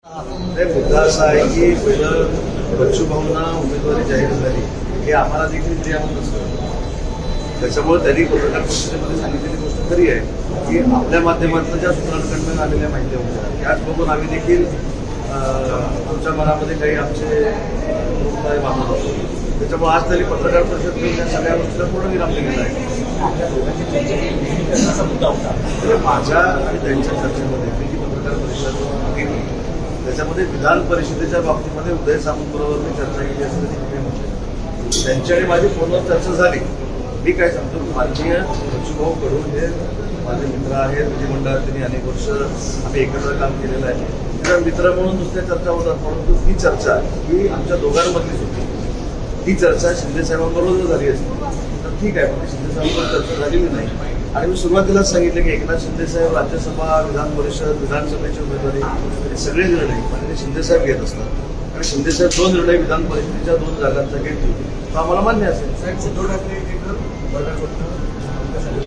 मुद्दा असा आहे की पहिलं बच्चू भाऊंना उमेदवारी जाहीर झाली हे आम्हाला देखील क्रियामत नसतं. त्याच्यामुळे त्यांनी पत्रकार परिषदेमध्ये सांगितलेली गोष्ट खरी आहे की आपल्या माध्यमातून ज्या सूत्रांकडून आलेल्या माहिती होत्या त्याच बघून आम्ही देखील आमच्या मनामध्ये काही आमचे मानत होतो. त्याच्यामुळे आज तरी पत्रकार परिषद घेऊन त्या सगळ्या गोष्टीला पूर्ण विराम दिलेला आहे. माझ्या आणि त्यांच्या चर्चेमध्ये मी जी पत्रकार परिषद घेतली त्याच्यामध्ये विधान परिषदेच्या बाबतीमध्ये उदय सामंत बरोबर मी चर्चा केली असं त्यांनी म्हटलं. त्यांची आणि माझी फोनवर चर्चा झाली. मी काय सांगतो माननीय बच्चूभाऊ कडू हे माझे मित्र आहेत. विधिमंडळात त्यांनी अनेक वर्ष आम्ही एकत्र काम केलेलं आहे. त्या मित्र म्हणून नुसत्या चर्चा होतात परंतु ही चर्चा ही आमच्या दोघांमधलीच होती. ही चर्चा शिंदे साहेबांबरोबर झाली असती तर ठीक आहे पण शिंदे साहेबांबरोबर चर्चा झालेली नाही. आणि मी सुरुवातीलाच सांगितलं की एकनाथ शिंदे साहेब राज्यसभा विधान परिषद विधानसभेची उमेदवारी सगळे निर्णय माननीय शिंदे साहेब घेत असतात आणि शिंदे साहेब 2 निर्णय विधान परिषदेच्या 2 जागांचा घेतील तर आम्हाला मान्य असेल.